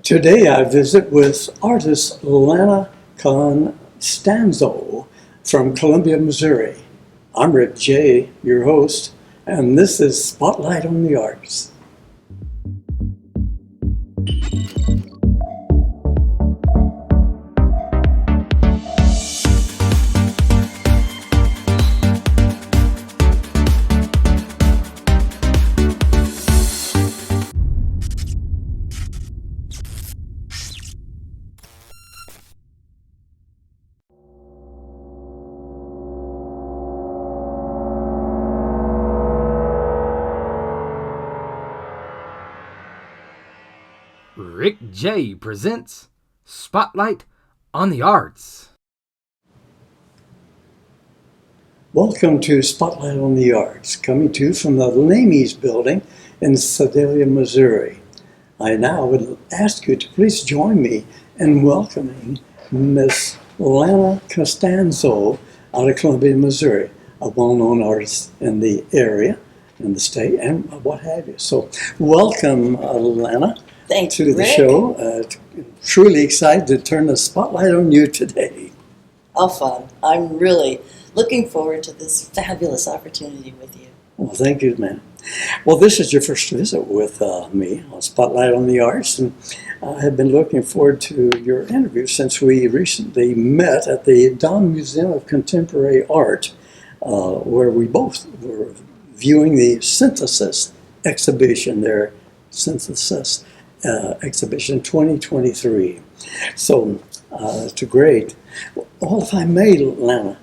Today I visit with artist Lana Costanzo from Columbia, Missouri. I'm Rick J., your host, and this is Spotlight on the Arts. Rick J. presents Spotlight on the Arts. Welcome to Spotlight on the Arts, coming to you from the Lamies Building in Sedalia, Missouri. I now would ask you to please join me in welcoming Miss Lana Costanzo out of Columbia, Missouri, a well-known artist in the area, in the state, and what have you. So welcome, Lana. Thanks, to the Rick. show. Truly excited to turn the spotlight on you today. How fun. I'm really looking forward to this fabulous opportunity with you. Well, thank you, man. Well, this is your first visit with me on Spotlight on the Arts, and I have been looking forward to your interview since we recently met at the Don Museum of Contemporary Art, where we both were viewing the Synthesis exhibition there, Synthesis exhibition 2023. So it's great. Well, if I may, Lana,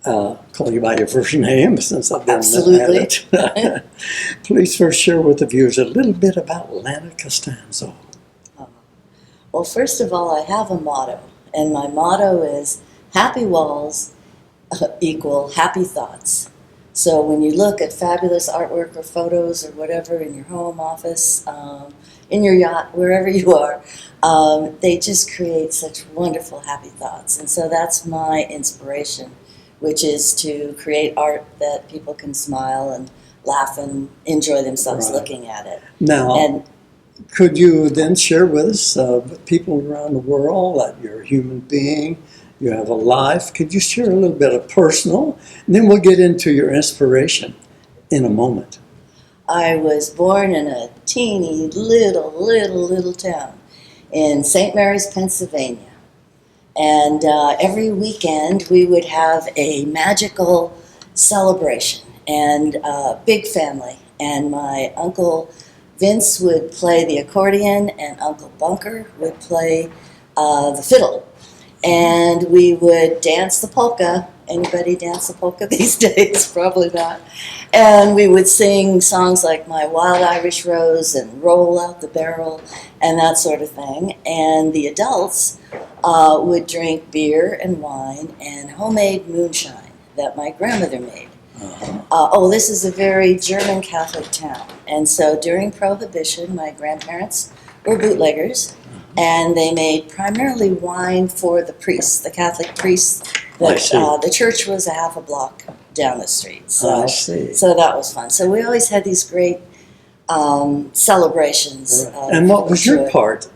call you by your first name since I've been Absolutely. at it. Please first share with the viewers a little bit about Lana Costanzo. Well, first of all, I have a motto, and my motto is happy walls equal happy thoughts. So when you look at fabulous artwork or photos or whatever in your home office, in your yacht, wherever you are, they just create such wonderful happy thoughts. And so that's my inspiration, which is to create art that people can smile and laugh and enjoy themselves looking at it. Now, could you then share with us, with people around the world, that you're a human being, you have a life? Could you share a little bit of personal? And then we'll get into your inspiration in a moment. I was born in a teeny little town in St. Mary's, Pennsylvania. And every weekend we would have a magical celebration and a big family. And my Uncle Vince would play the accordion and Uncle Bunker would play the fiddle. And we would dance the polka. Anybody dance the polka these days? Probably not. And we would sing songs like My Wild Irish Rose and Roll Out the Barrel and that sort of thing. And the adults would drink beer and wine and homemade moonshine that my grandmother made. This is a very German Catholic town. And so during Prohibition, my grandparents were bootleggers. And they made primarily wine for the priests, the Catholic priests. The church was a half a block down the street. So, I see. So that was fun. So we always had these great celebrations. Right. And what was your part,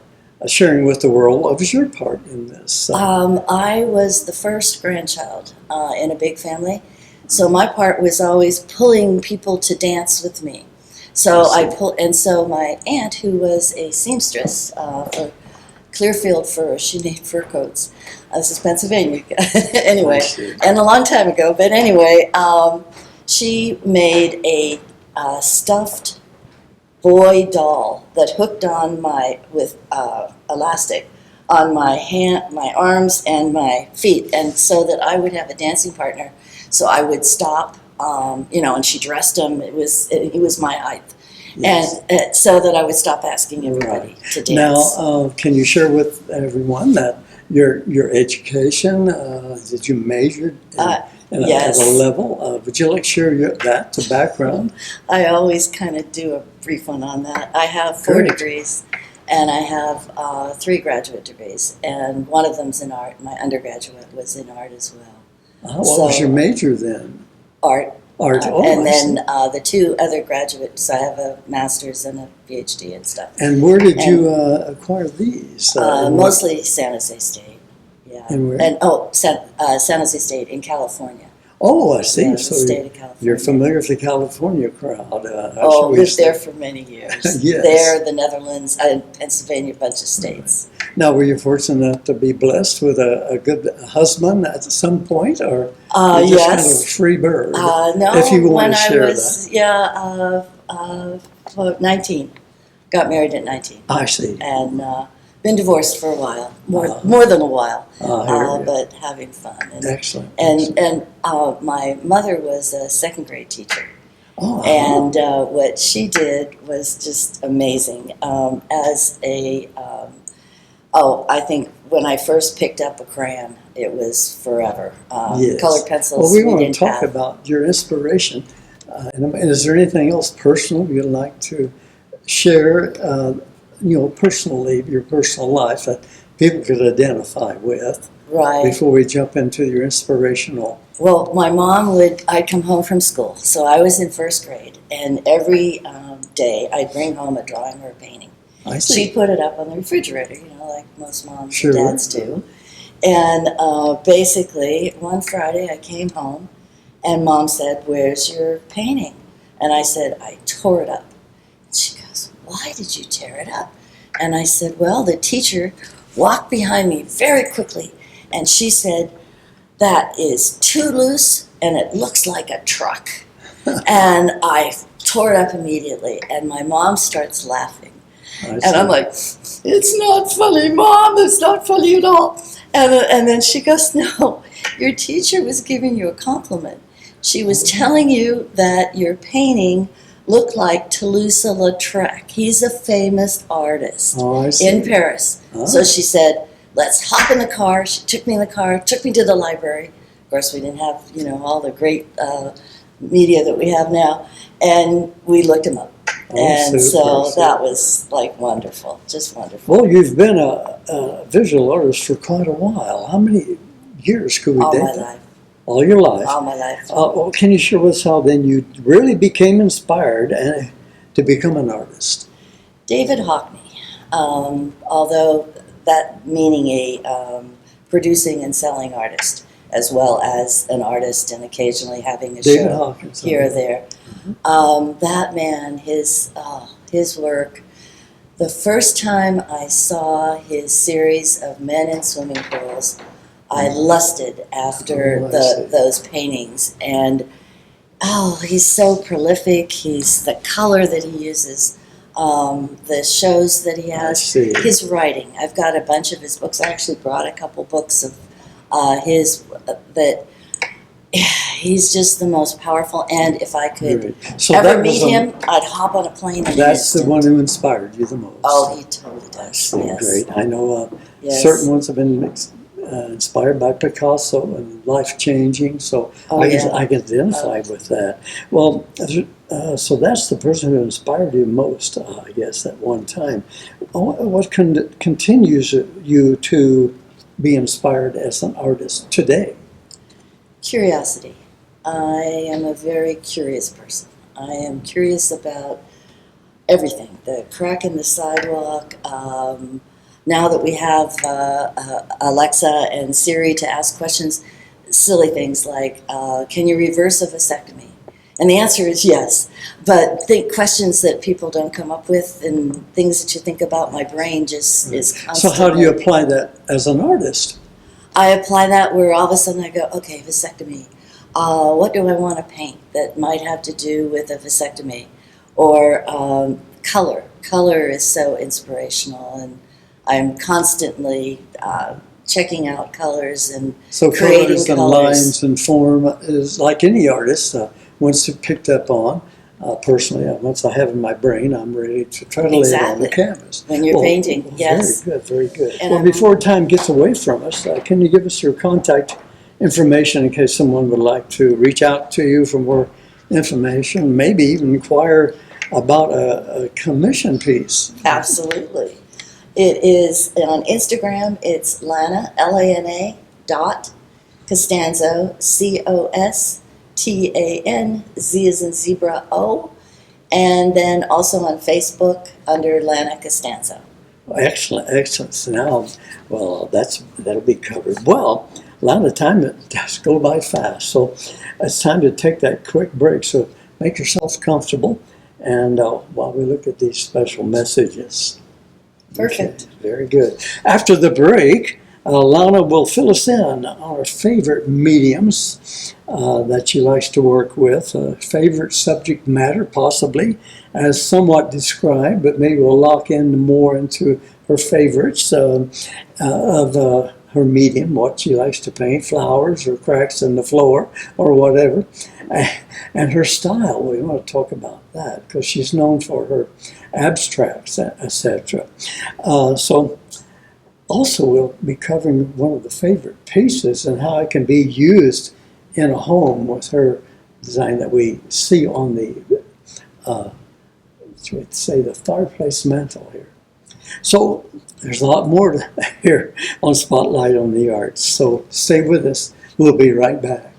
sharing with the world, what was your part in this? I was the first grandchild in a big family. So my part was always pulling people to dance with me. So so my aunt, who was a seamstress for Clearfield Fur, she made fur coats. This is Pennsylvania, anyway, and a long time ago. But anyway, she made a stuffed boy doll that hooked on with elastic on my hand, my arms, and my feet, and so that I would have a dancing partner. So I would stop, and she dressed him. He was my height. Yes. And so that I would stop asking everybody to dance. Now, can you share with everyone that your education, did you major yes. at a level? Would you like to share that to background? I always kind of do a brief one on that. I have 4 degrees, and I have 3 graduate degrees, and one of them's in art. My undergraduate was in art as well. What was your major then? Art. Art. And I then see. the two other graduates, I have a master's and a PhD and stuff. And where did you acquire these? And what- Mostly San Jose State. Yeah. And where? San Jose State in California. Oh, I see. Yeah, the So state of California. you're familiar with the California crowd. Oh, lived there for many years. Yes. There, the Netherlands, Pennsylvania, a bunch of states. Now, were you fortunate to be blessed with a good husband at some point, or you're just kind of a Yes. free bird? No, if you want when to I share was, well, 19. Got married at 19. I see. And been divorced for a while, more than a while, I hear you. but having fun. Excellent. And my mother was a second grade teacher. Oh, And what she did was just amazing. I think when I first picked up a crayon, it was forever. yes. Colored pencils. Well, we want to didn't talk have. about your inspiration. And is there anything else personal you'd like to share? Personally, your personal life that people could identify with. Right. Before we jump into your inspirational. Well, my mom I'd come home from school, so I was in first grade, and every day I'd bring home a drawing or a painting. I see. She'd put it up on the refrigerator, like most moms Sure. and dads do. And basically, one Friday I came home, and Mom said, "Where's your painting?" And I said, "I tore it up." She goes, "Why did you tear it up?" And I said, "Well, the teacher walked behind me very quickly, and she said, 'That is too loose, and it looks like a truck.'" And I tore it up immediately, and my mom starts laughing. And I'm like, "It's not funny, Mom, it's not funny at all." And then she goes, "No, your teacher was giving you a compliment. She was telling you that your painting looked like Toulouse-Lautrec. He's a famous artist in Paris." So she said, "Let's hop in the car." She took me in the car, took me to the library. Of course, we didn't have, all the great media that we have now. And we looked him up. And so that was like wonderful, just wonderful. Well, you've been a visual artist for quite a while. How many years could we All date my that? life. All your life. All my life. Well, can you share with us how then you really became inspired to become an artist? David Hockney, although that meaning a producing and selling artist, as well as an artist and occasionally having a David show Hawkins. here or there. That man, his work, the first time I saw his series of men in swimming pools, I lusted after those paintings. And he's so prolific. He's the color that he uses, the shows that he has, his writing. I've got a bunch of his books. I actually brought a couple books of his that he's just the most powerful. And if I could ever meet him, I'd hop on a plane in an instant. The one who inspired you the most. Oh, he totally does. Yes. Great. I know certain ones have been inspired by Picasso and life-changing, so I can identify with that. Well, so that's the person who inspired you most, I guess, at one time. What continues you to be inspired as an artist today? Curiosity. I am a very curious person. I am curious about everything. The crack in the sidewalk. Now that we have Alexa and Siri to ask questions, silly things like, can you reverse a vasectomy? And the answer is yes. But think questions that people don't come up with and things that you think about, my brain just is constantly. So how do you apply that as an artist? I apply that where all of a sudden I go, okay, vasectomy. What do I want to paint that might have to do with a vasectomy? Or color. Color is so inspirational, and I'm constantly checking out colors and creating colors and lines and form is like any artist. Once it's picked up on, personally, once I have it in my brain, I'm ready to try to lay it on the canvas. When you're painting, yes. Very good, very good. And before time gets away from us, can you give us your contact information in case someone would like to reach out to you for more information, maybe even inquire about a commission piece? Absolutely. It is on Instagram. It's Lana, Lana, Costanzo, Z as in zebra, O. And then also on Facebook under Lana Costanzo. Excellent, excellent. So now, well, that'll be covered. Well, a lot of time does go by fast, so it's time to take that quick break. So make yourselves comfortable, and while we look at these special messages. Perfect. Okay, very good. After the break, Lana will fill us in on her favorite mediums that she likes to work with, favorite subject matter, possibly, as somewhat described, but maybe we'll lock in more into her favorites of her medium, what she likes to paint, flowers or cracks in the floor or whatever. And her style, we want to talk about that because she's known for her abstracts, etc. So also we'll be covering one of the favorite pieces and how it can be used in a home with her design that we see on the, the fireplace mantle here. So there's a lot more to hear on Spotlight on the Arts. So stay with us. We'll be right back.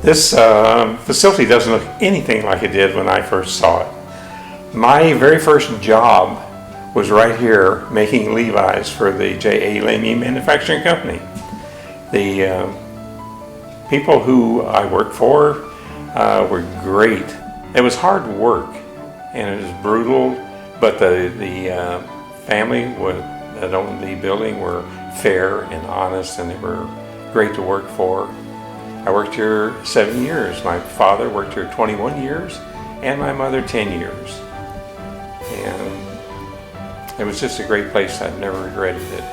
This facility doesn't look anything like it did when I first saw it. My very first job was right here making Levi's for the J.A. Lamey Manufacturing Company. The people who I worked for were great. It was hard work and it was brutal, but the family that owned the building were fair and honest, and they were great to work for. I worked here 7 years. My father worked here 21 years, and my mother 10 years. And it was just a great place. I've never regretted it.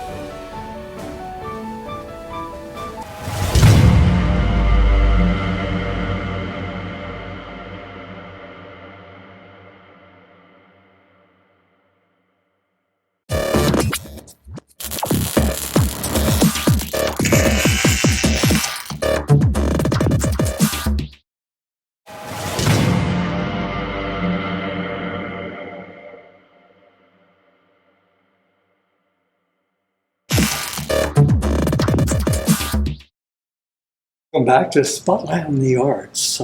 Welcome back to Spotlight on the Arts.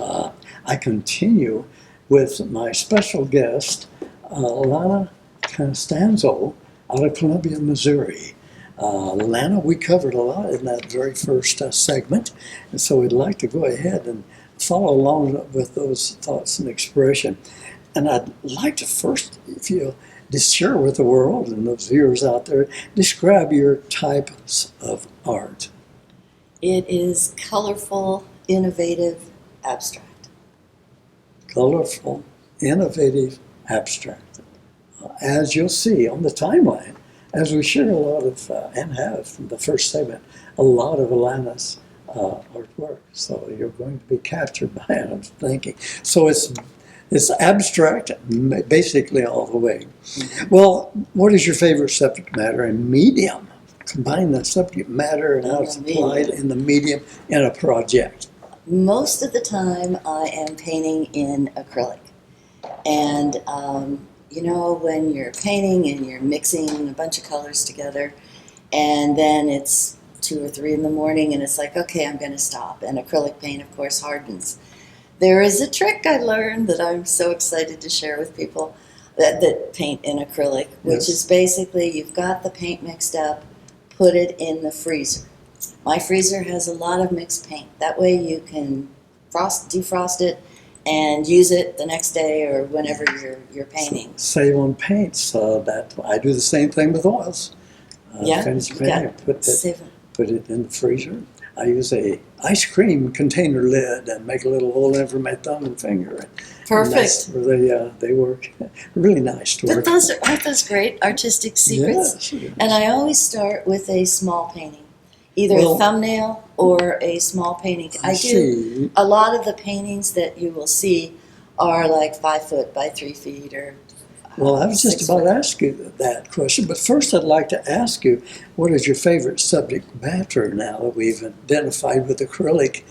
I continue with my special guest, Lana Costanzo, out of Columbia, Missouri. Lana, we covered a lot in that very first segment, and so we'd like to go ahead and follow along with those thoughts and expression. And I'd like to first, if you just share with the world and those viewers out there, describe your types of art. It is colorful, innovative, abstract. Colorful, innovative, abstract. As you'll see on the timeline, as we share a lot of, and have from the first segment, a lot of Lana's artwork. So you're going to be captured by it, I'm thinking. So it's abstract, basically all the way. Well, what is your favorite subject matter and medium? Combine the subject matter and how it's applied in the medium in a project. Most of the time I am painting in acrylic. And you know, when you're painting and you're mixing a bunch of colors together, and then it's 2 or 3 in the morning and it's like, okay, I'm going to stop. And acrylic paint, of course, hardens. There is a trick I learned that I'm so excited to share with people that paint in acrylic, which is basically you've got the paint mixed up, put it in the freezer. My freezer has a lot of mixed paint. That way you can defrost it and use it the next day or whenever you're painting. Save on paints. That I do the same thing with oils. Yeah, Finish you painting, got put it in the freezer. I use a ice cream container lid and make a little hole in for my thumb and finger. And that's perfect. where they work. Really nice to But work. aren't those great artistic secrets? Yes, yes. And I always start with a small painting, either Well, a thumbnail or a small painting. I do see. a lot of the paintings that you will see are like 5 foot by 3 feet or. Well, I was just 6 about to foot. ask you that question, but first I'd like to ask you, what is your favorite subject matter now that we've identified with acrylic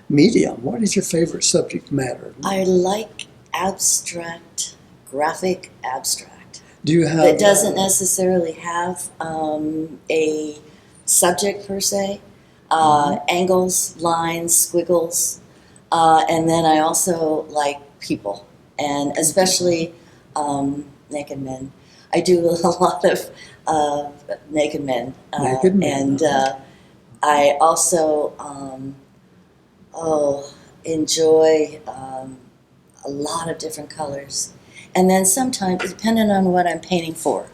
medium? What is your favorite subject matter? I like abstract, graphic abstract. Do you have That doesn't necessarily have a subject per se. Angles, lines, squiggles, and then I also like people, and especially naked men. I do a lot of naked men, Naked men, and I also enjoy a lot of different colors. And then sometimes, depending on what I'm painting for,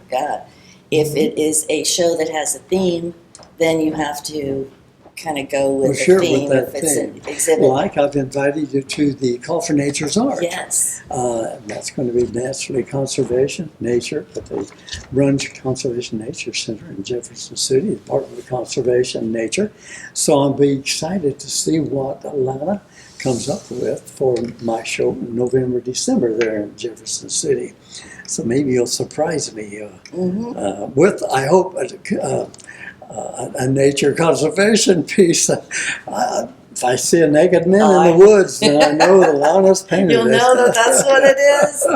if it is a show that has a theme, then you have to kind of go with the theme with that if it's theme. an exhibit. Like I've invited you to the Call for Nature's Art. Yes. That's going to be naturally conservation, nature, but they run Conservation Nature Center in Jefferson City, part of the conservation nature. So I'll be excited to see what Lana comes up with for my show in November, December there in Jefferson City. So maybe you'll surprise me with, I hope, a nature conservation piece. If I see a naked man in the woods, then I know that Lana's painted You'll it. know that that's what it is.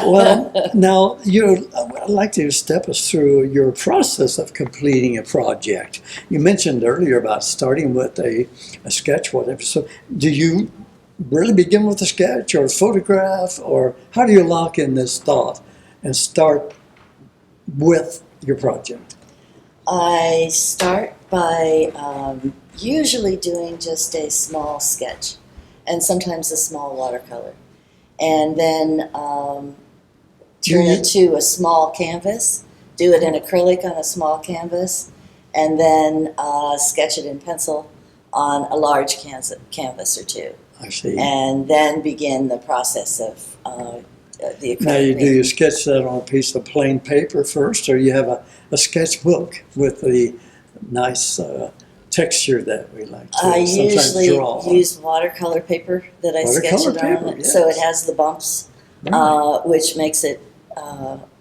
Well, now I'd like to step us through your process of completing a project. You mentioned earlier about starting with a sketch, whatever. So, do you really begin with a sketch or a photograph, or how do you lock in this thought and start with your project? I start by usually doing just a small sketch and sometimes a small watercolor. And then turn it to a small canvas, do it in acrylic on a small canvas, and then sketch it in pencil on a large canvas or two. I see. And then begin the process of the acrylic Now, do painting. you sketch that on a piece of plain paper first, or you have a sketchbook with the nice texture that we like to I sometimes usually draw on? use watercolor paper that I sketch Watercolor it paper, on, yes. so it has the bumps, Right. which makes it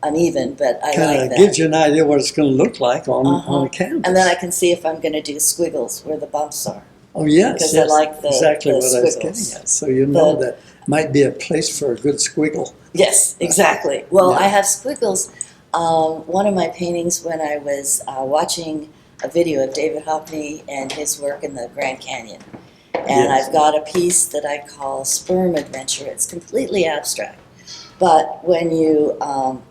uneven, but I Kind like of that. gives you an idea what it's going to look like on a canvas. And then I can see if I'm going to do squiggles where the bumps are. Oh, yes, because I yes, like the- exactly the what I was squiggles. getting at. So you know The- that might be a place for a good squiggle. Yes, exactly. Well, Yeah. I have squiggles. One of my paintings when I was watching a video of David Hockney and his work in the Grand Canyon. And Yes. I've got a piece that I call Sperm Adventure. It's completely abstract. But when you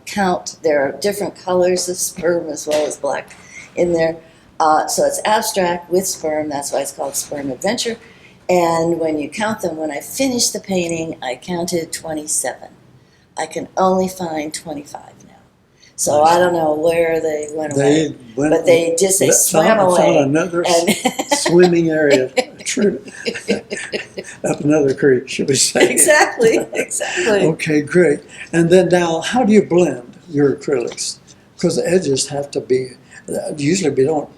count, there are different colors of sperm as well as black in there. So it's abstract with sperm. That's why it's called Sperm Adventure. And when you count them, when I finished the painting, I counted 27. I can only find 25 now. So I don't know where they went away. But they just swam away. Found another And swimming area, true, up another creek, should we say? exactly. Okay, great. And then now, how do you blend your acrylics? Because the edges have to be, usually we don't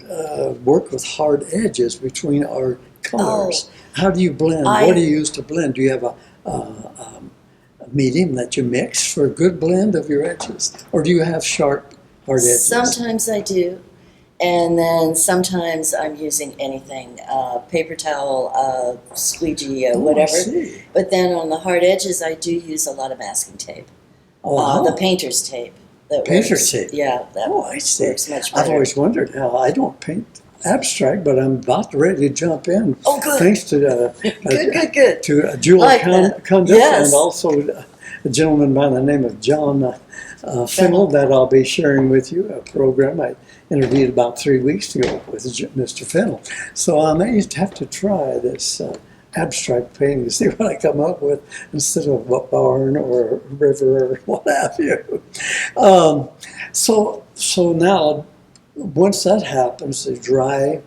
work with hard edges between our colors. How do you blend? What do you use to blend? Do you have a medium that you mix for a good blend of your edges? Or do you have sharp, hard edges? Sometimes I do. And then sometimes I'm using anything, paper towel, squeegee, Oh, I whatever. see. But then on the hard edges, I do use a lot of masking tape. Oh, The painter's tape. That Painter's works. tape. Yeah, that Oh, I see. works much better. I've always wondered how I don't paint abstract, but I'm about ready to jump in. Oh, good. Thanks to Good. to Jewel Like that. Cundiff Yes. and also a gentleman by the name of John Fennell that I'll be sharing with you, a program I interviewed about 3 weeks ago with Mr. Fennell. So I may have to try this abstract painting to see what I come up with instead of a barn or a river or what have you. Um, so now, once that happens, they dry.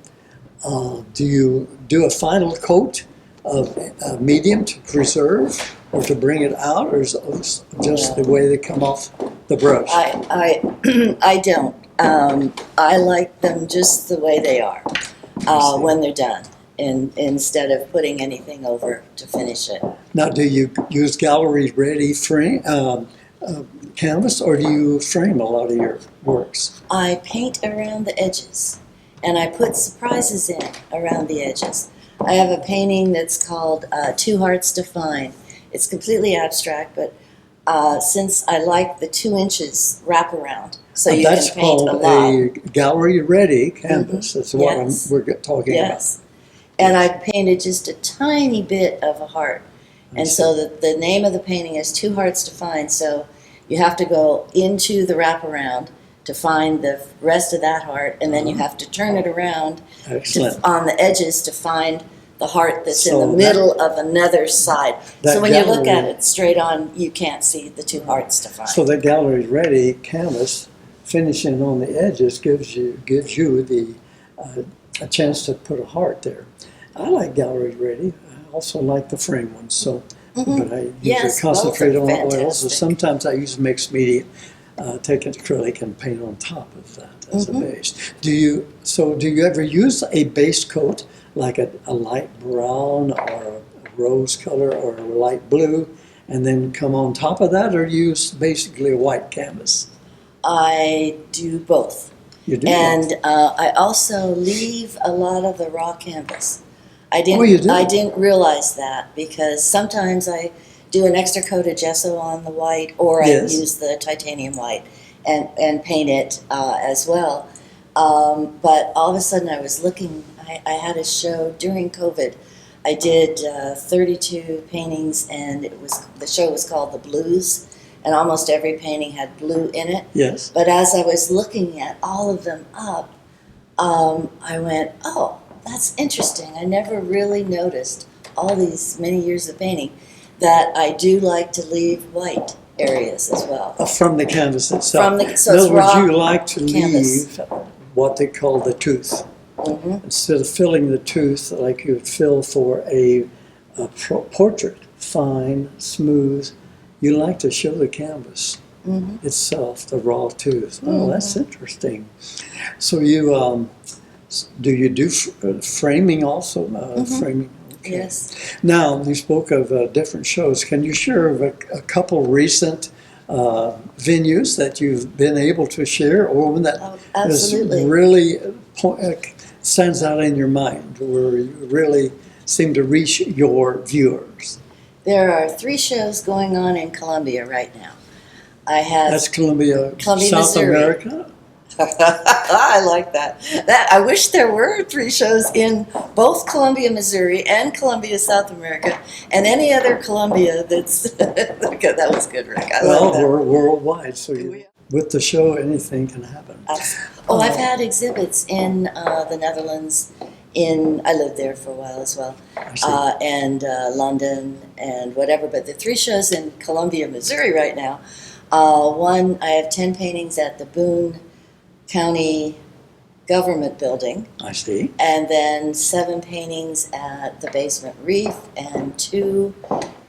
Do you do a final coat of medium to preserve or to bring it out, or is it just the way they come off the brush? I don't. I like them just the way they are when they're done, instead of putting anything over to finish it. Now, do you use gallery ready frame canvas, or do you frame a lot of your works? I paint around the edges, and I put surprises in around the edges. I have a painting that's called Two Hearts to Find. It's completely abstract, but since I like the 2 inches wraparound, so you That's can paint a called lot. a gallery ready canvas. That's what Yes. we're talking Yes. And I painted just a tiny bit of a heart. And so the name of the painting is Two Hearts to Find. So you have to go into the wrapparound to find the rest of that heart, and then you have to turn it around Excellent. on the edges to find the heart that's in So the middle of another side. that So when you look at gallery- it straight on, you can't see the 2 hearts to find. So the gallery ready canvas finishing on the edges gives you the a chance to put a heart there. I like gallery ready. I also like the frame ones. So, but I usually Yes, concentrate both on are oils. So fantastic. sometimes I use mixed media, take an acrylic and paint on top of that as a base. Do you ever use a base coat like a light brown or a rose color or a light blue, and then come on top of that, or use basically a white canvas? I do both. You do. And I also leave a lot of the raw canvas. I didn't. Oh, you do? I didn't realize that, because sometimes I do an extra coat of gesso on the white, or Yes. I use the titanium white and paint it as well. But all of a sudden, I was looking. I had a show during COVID. I did 32 paintings, and the show was called The Blues, and almost every painting had blue in it. Yes. But as I was looking at all of them up, I went, oh, that's interesting. I never really noticed all these many years of painting that I do like to leave white areas as well. From the canvas itself. From the- so In it's other words, raw you like to canvas. leave what they call the tooth. Mhm. Instead of filling the tooth like you would fill for a portrait, fine, smooth, you like to show the canvas itself, the raw tooth. Oh, that's interesting. So do you do framing also? Framing. Okay. Yes. Now, you spoke of different shows. Can you share of a couple recent venues that you've been able to share, or one that Oh, is absolutely. really stands out in your mind, where you really seem to reach your viewers? There are 3 shows going on in Columbia right now. I have That's Columbia, Columbia, South Missouri. America. I like that. I wish there were 3 shows in both Columbia, Missouri, and Columbia, South America, and any other Columbia that's. That was good, Rick. I Well, like that. we're worldwide, so with the show, anything can happen. Oh, I've had exhibits in the Netherlands. I lived there for a while as well, I see. and London and whatever. But the 3 shows in Columbia, Missouri, right now. One, I have 10 paintings at the Boone County Government Building, I see. and then 7 paintings at the Basement Reef, and 2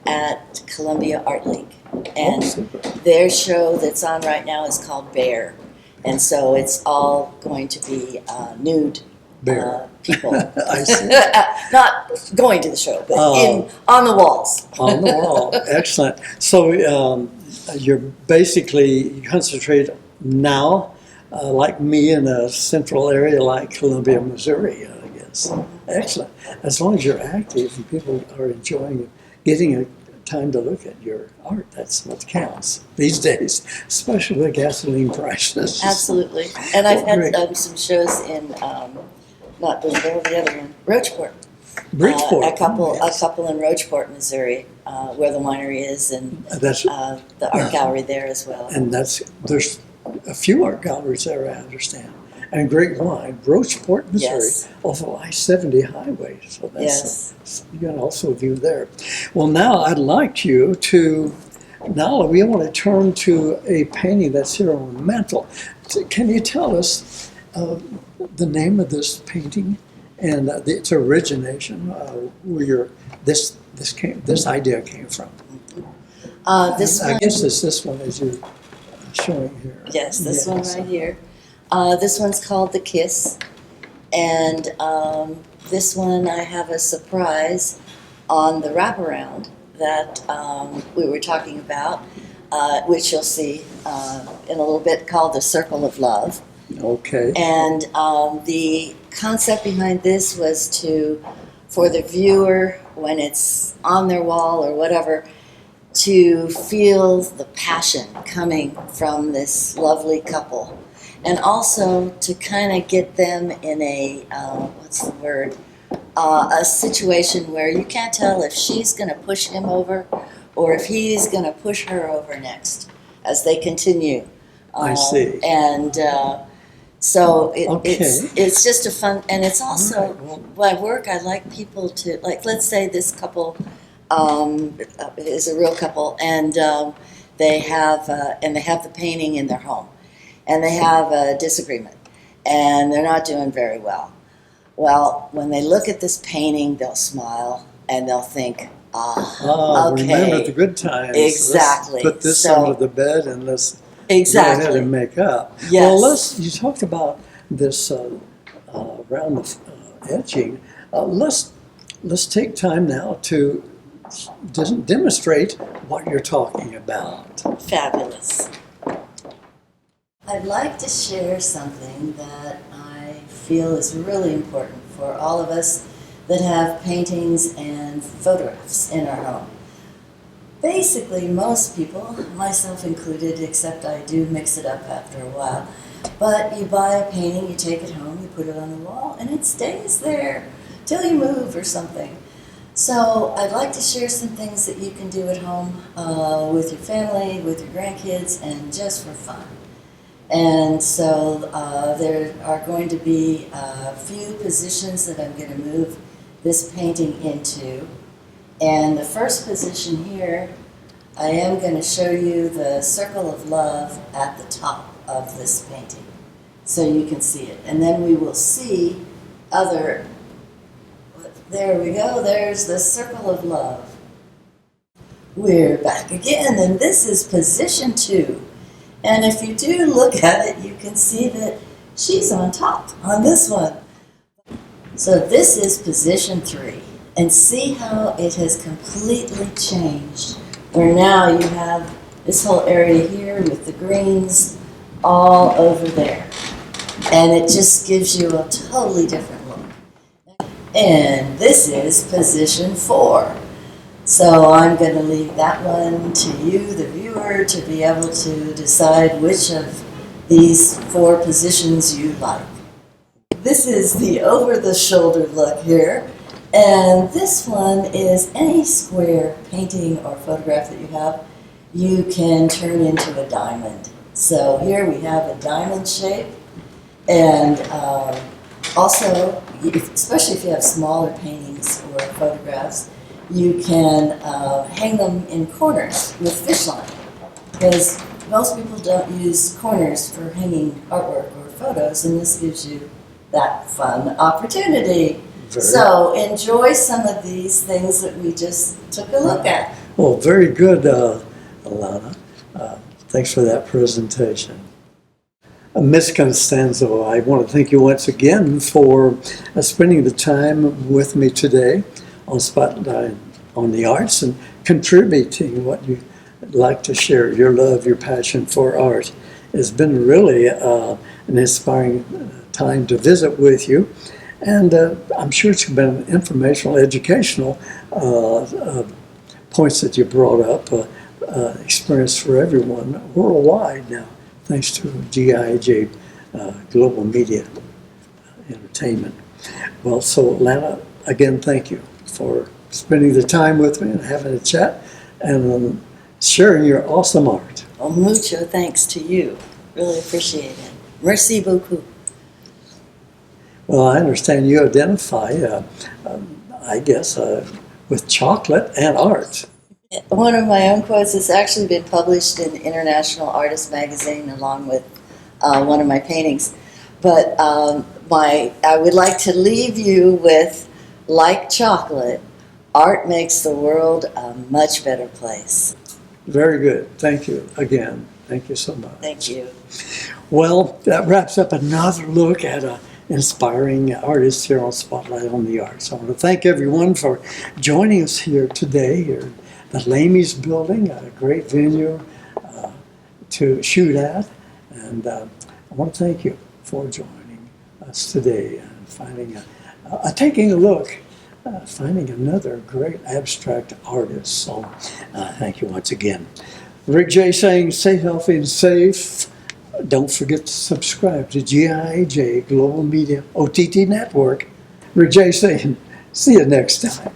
at Columbia Art League. And super. their show that's on right now is called Bear, and so it's all going to be nude Bear. people. I see. Not going to the show, but Oh. on the walls. On the wall. Excellent. So you're basically, you concentrate now, like me, in a central area like Columbia, Missouri, I guess. Excellent. As long as you're active and people are enjoying getting a time to look at your art, that's what counts these days, especially with gasoline prices. Absolutely. And I've Great. had some shows in, not Boone, where the other one? Roachport. Bridgeport. A couple Yes. in Roachport, Missouri, where the winery is, and That's, the art gallery there as well. and there's a few art galleries there, I understand. and great wine, Rocheport, Missouri, Yes. off of I-70 highway. So that's Yes. you can also view there. Well, now I'd like you to. Now we want to turn to a painting that's here on the mantle. Can you tell us the name of this painting and its origination, where this idea came from? This I one, guess it's this one as you're showing here. yes, this Yeah, one so- right here. This one's called The Kiss. And this one, I have a surprise on the wraparound that we were talking about, which you'll see in a little bit, called The Circle of Love. Okay. And the concept behind this was for the viewer, when it's on their wall or whatever, to feel the passion coming from this lovely couple. And also to kind of get them in a, a situation where you can't tell if she's going to push him over or if he's going to push her over next as they continue. I see. And so Okay. it's just a fun, and it's also, All right, well- my work, I like people to, like, let's say this couple is a real couple, and they have the painting in their home, and they have a disagreement, and they're not doing very well. Well, when they look at this painting, they'll smile and they'll think, okay, Remember the good times. Exactly. Let's put this So- under the bed and let's go exactly. ahead and make up. Yes. Well, you talked about this around the etching. Let's take time now to demonstrate what you're talking about. Fabulous. I'd like to share something that I feel is really important for all of us that have paintings and photographs in our home. Basically, most people, myself included, except I do mix it up after a while, but you buy a painting, you take it home, you put it on the wall, and it stays there till you move or something. So I'd like to share some things that you can do at home with your family, with your grandkids, and just for fun. And so there are going to be a few positions that I'm going to move this painting into. And the first position here, I am going to show you the circle of love at the top of this painting, so you can see it. And then we will see there we go, there's the circle of love. We're back again, and this is position 2. And if you do look at it, you can see that she's on top on this one. So this is position 3. And see how it has completely changed, where now you have this whole area here with the greens all over there. And it just gives you a totally different look. And this is position 4. So I'm going to leave that one to you, the viewer, to be able to decide which of these 4 positions you like. This is the over-the-shoulder look here. And this one is any square painting or photograph that you have, you can turn into a diamond. So here we have a diamond shape, and also, especially if you have smaller paintings or photographs, you can hang them in corners with fish line, because most people don't use corners for hanging artwork or photos, and this gives you that fun opportunity. So enjoy some of these things that we just took a look at. Well, very good, Lana. Thanks for that presentation. Ms. Costanzo, I want to thank you once again for spending the time with me today on Spotlight on the Arts and contributing what you like to share, your love, your passion for art. It's been really an inspiring time to visit with you. And I'm sure it's been informational, educational points that you brought up, experience for everyone worldwide now, thanks to GIJ, Global Media Entertainment. Well, so Lana, again, thank you for spending the time with me and having a chat and sharing your awesome art. Well, mucho thanks to you. Really appreciate it. Merci beaucoup. Well, I understand you identify, I guess, with chocolate and art. One of my own quotes has actually been published in International Artist magazine along with one of my paintings. But I would like to leave you with, like chocolate, art makes the world a much better place. Very good. Thank you again. Thank you so much. Thank you. Well, that wraps up another look at an inspiring artist here on Spotlight on the Arts. I want to thank everyone for joining us here today here at the Lamey's Building, a great venue to shoot at. And I want to thank you for joining us today and taking a look, finding another great abstract artist. So thank you once again. Rick J saying, stay healthy and safe. Don't forget to subscribe to GIAJ Global Media OTT Network. Rick J saying, see you next time.